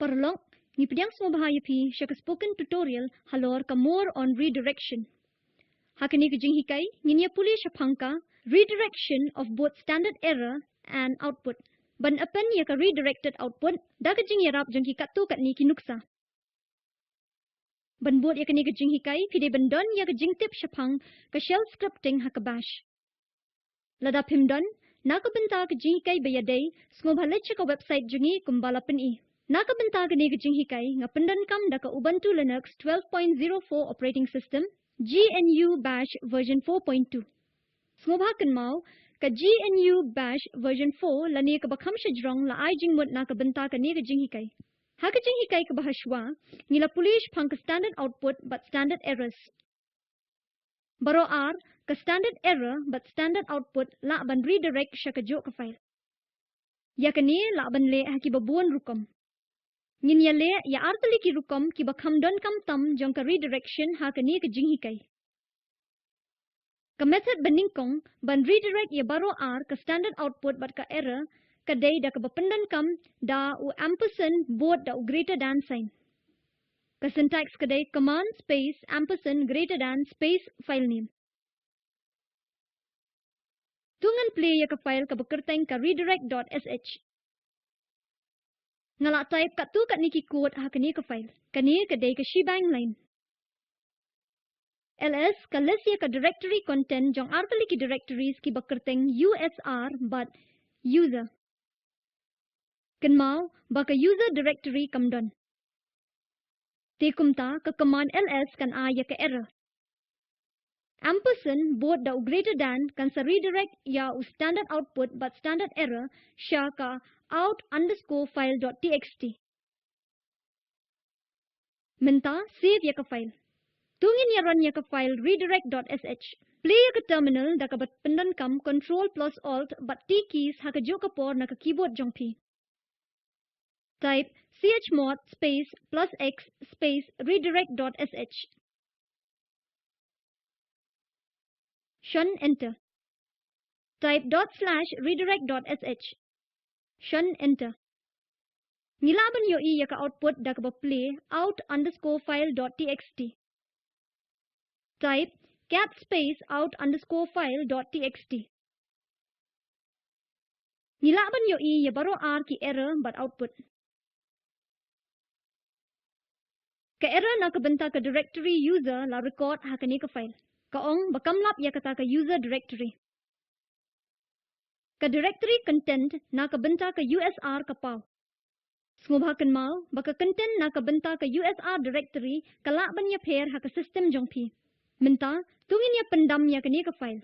Parlong, ni pedang semua bahaya pi, syaka spoken tutorial halor ka more on redirection. Hakani ka jing hikai, nginya puli syapangka, redirection of both standard error and output. Ban apan ya ka redirected output, da ka jing yarap jang hikatu kat ni kinuksa. Ban buat ya ka ni ka jing hikai, pide bandon ya ka jing tip syapang ka shell scripting haka bash. Lada pimdon, nakabenta ka jing hikai bayadai, sngobhalet siya ka website jungi kumbalapan i. Nakabenta ka ni ka jing hikai, nga pendan kam da ka Ubuntu Linux 12.04 operating system, GNU Bash version 4.2. Sngobhakan mau, ka GNU Bash version 4 lani ka bakham siya jrong la ay jing mut nakabenta ka ni ka jing hikai. Haka jing hikai ka bahaswa, nila pulish pang ka standard output but standard errors. Baro R, ka standard error but standard output la ban redirect siya ka jo ka file. Ya ka ni la ban le haki babuan rukom. Ngin ya le ya artali ki rukom ki bakham don kam tam jong ka redirection haka ni ka jing hikai. Ka method beningkong ban redirect ya baro R ka standard output but ka error ka day da ka bapendan kam da u ampersand both da u greater than sign. Ka syntax ka day command space ampersand greater than space file name. Tungan play ya ka file ka bekerteng ka redirect.sh. Ngala type kat tu kat niki code ha kani ka file. Kani ka day ka shebang line. ls ka list ya ka directory content jong artali ki directories ki bekerteng usr but user. Kan mau ba ka user directory kam don. Tekumta ka command ls kan a ya ka error. Ampersand both da greater than kan sa redirect ya u standard output but standard error sya ka out underscore file.txt. Minta save ya ka file. Tungin ya run ya ka file redirect.sh. Play ya ka terminal da ka bat pendan kam control plus alt but t keys ha ka jo ka por na ka keyboard jong pi. Type chmod space plus x space redirect.sh. Shun enter. Type /redirect.sh. Shun enter. Nilaban yo i ya ka output da ka ba play out underscore file.txt. Type cap space out underscore file.txt. Nilaban yo i ya baro r ki error but output. Ka error na ka benta ka directory user la record ha ka ni ka file. Kaong bakamlap ya kata ka user directory. Ka directory content na ka benta ka usr ka pau. Sngobhakan mau baka content na ka benta ka usr directory kala ban ya pair ha ka system jong pi. Minta tungin ya pendam ya ka ni ka file.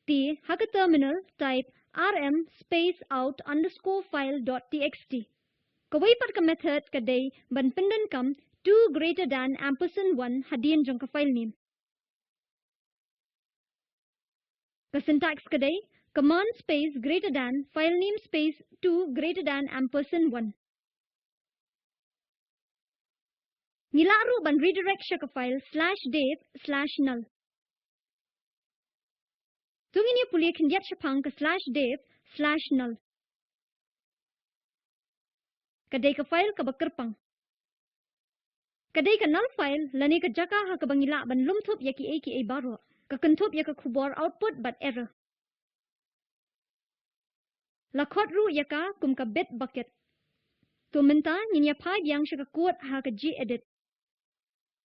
T ha ka terminal type rm space out underscore file.txt. Kawaipat ka method ka day ban pendan kam 2 greater than ampersand 1 hadian jong ka file name. Ka syntax ka day command space greater than file name space 2 greater than ampersand 1. Nilaru ban redirect siya ka file /dev/null. Tungin niya puli kindiat siya pang ka /dev/null. Kaday ka file ka bakerpang. Kaday ka null file lani ka jaka ha ka bangila ban lumthup ya ki a baro. Ka kentup ya ka kubor output but error. Lakot ru ya ka kum ka bit bucket. Tu minta niya pag yang siya ka code ha ka gedit.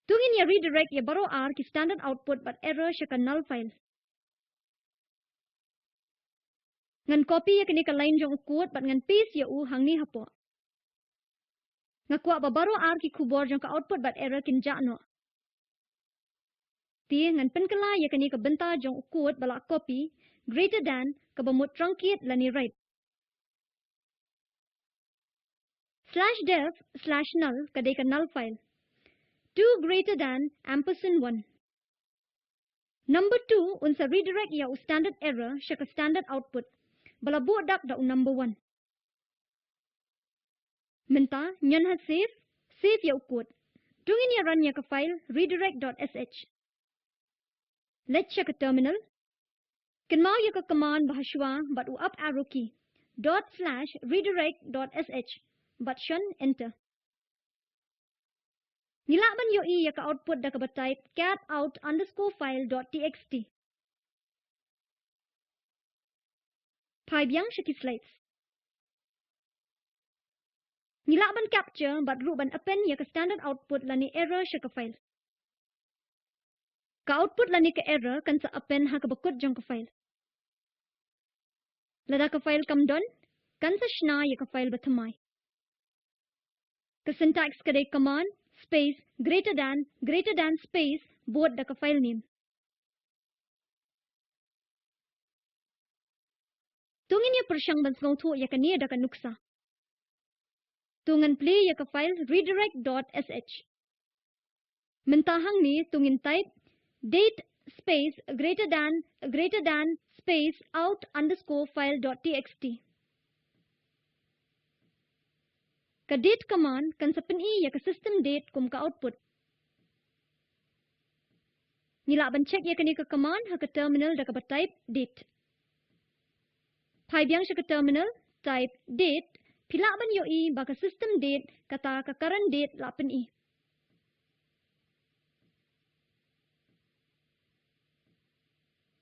Tungin ya redirect ya baro r ki standard output but error siya ka null file. Ngan copy ya kini ka line jong code but ngan paste ya u hang ni hapo. Ngakwa ba baro r ki kubor jong ka output but error kin no. Ti ngan penkala ya kini ka benta jong code bala copy greater than ka ba mo truncate lani right. /dev/null kaday ka null file. 2 greater than ampersand 1. Number 2 unsa redirect ya u standard error siya ka standard output. Bala buodak da u number 1. Minta nyan ha save ya u code. Tungin ya run ya ka file redirect.sh. Let's check a terminal. Kinmao ya ka command bahaswa but u up arrow key. /redirect.sh but shun enter. Ngilak ban yo I ya ka output da ka type cat out underscore file.txt. Pai biang shaki slides. Ngilak ban capture bat ru ban append ya ka standard output lani error shaka file. Ka output lani ka error kan sa append ha ka bakut jong ka file. Lada ka file kam don kan sa shna ya ka file bathamai. Ka syntax ka de command space greater than space board da ka file name. Tungin ya persyang ban sngau thu ya ka ni da ka nuksa. Tungan play ya ka file redirect.sh. Mentahang ni tungin type date space greater than space out underscore file.txt. Ka date command kan sa pin ya ka system date kum ka output. Nila ban check ya ka ni ka command ha ka terminal da ka ba type date. Pai biang sa ka terminal type date pila ban yo I ba ka system date kata ka current date la pin I.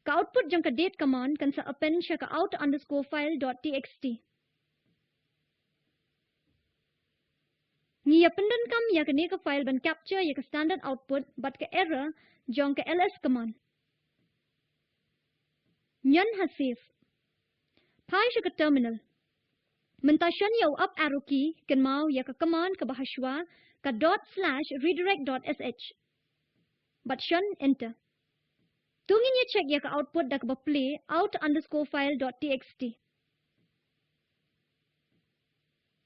Ka output jang ka date command kan sa append siya ka out underscore file.txt. Ni ya pendan kam ya ka ni ka file ban capture ya ka standard output but ka error jang ka ls command. Nyan ha save. Pai siya ka terminal. Mentasyan ya up arrow key kan mau ya ka command ka bahaswa ka ./redirect.sh. But shan enter. Tungin ya check ya ka output da ka ba play out underscore file.txt.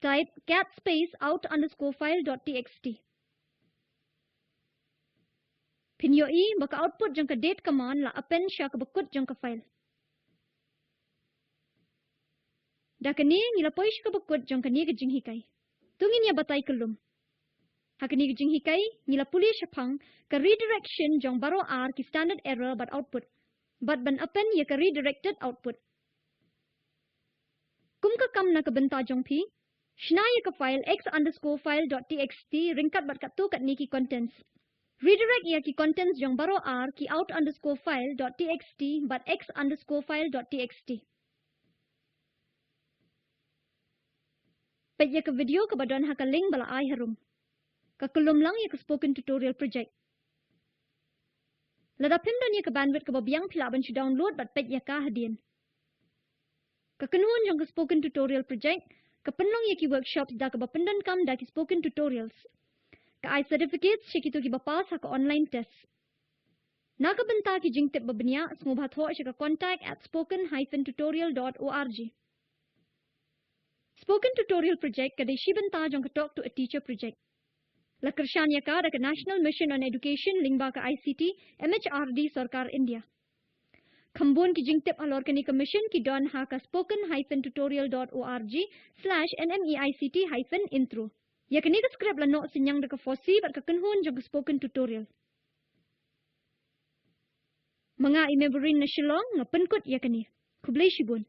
Type cat space out underscore file.txt. Pin yo I baka output jang ka date command la append siya ka bakut jang ka file. Da ka ni nilapoi siya ka bakut jang ka ni ka jinghikai. Tungin ya batay kalum. Hakani ka jinghikai nilapuli siya pang ka redirection jang baro R ki standard error but output. But ban append ya ka redirected output. Kum ka kam na ka benta jang pi. Shna ya ka file x underscore file.txt ringkat bat kat tu kat ni ki contents. Redirect ya ki contents jang baro R ki out underscore file.txt but x underscore file.txt. Pet ya ka video ka badon ha ka link bala ai harum. Ka kulum lang ya ka spoken tutorial project. Lada pim don ya ka bandwidth ka babiang pilaban si download bat pet ya ka hadin. Ka kenuan jang ka spoken tutorial project ka penlong ya ki workshops da ka bapendan kam da ki spoken tutorials. Ka ai certificates siya kito ki bapas ha ka online test. Na ka benta ki jingtip babanya sngubhat ho siya ka contact@spoken-tutorial.org. Spoken tutorial project ka de si benta jang ka talk to a teacher project. La kershan ya ka da ka National Mission on Education lingba ka ICT MHRD Sarkar India. Khambun ki jingtip alor kani ka mission ki don ha ka spoken-tutorial.org/nmeict-intro. Ya kani ka script la no sinyang da ka fosi bat ka kenhun jang ka spoken tutorial. Mga imeburin na shilong nga penkut ya kani. Kublay shibun.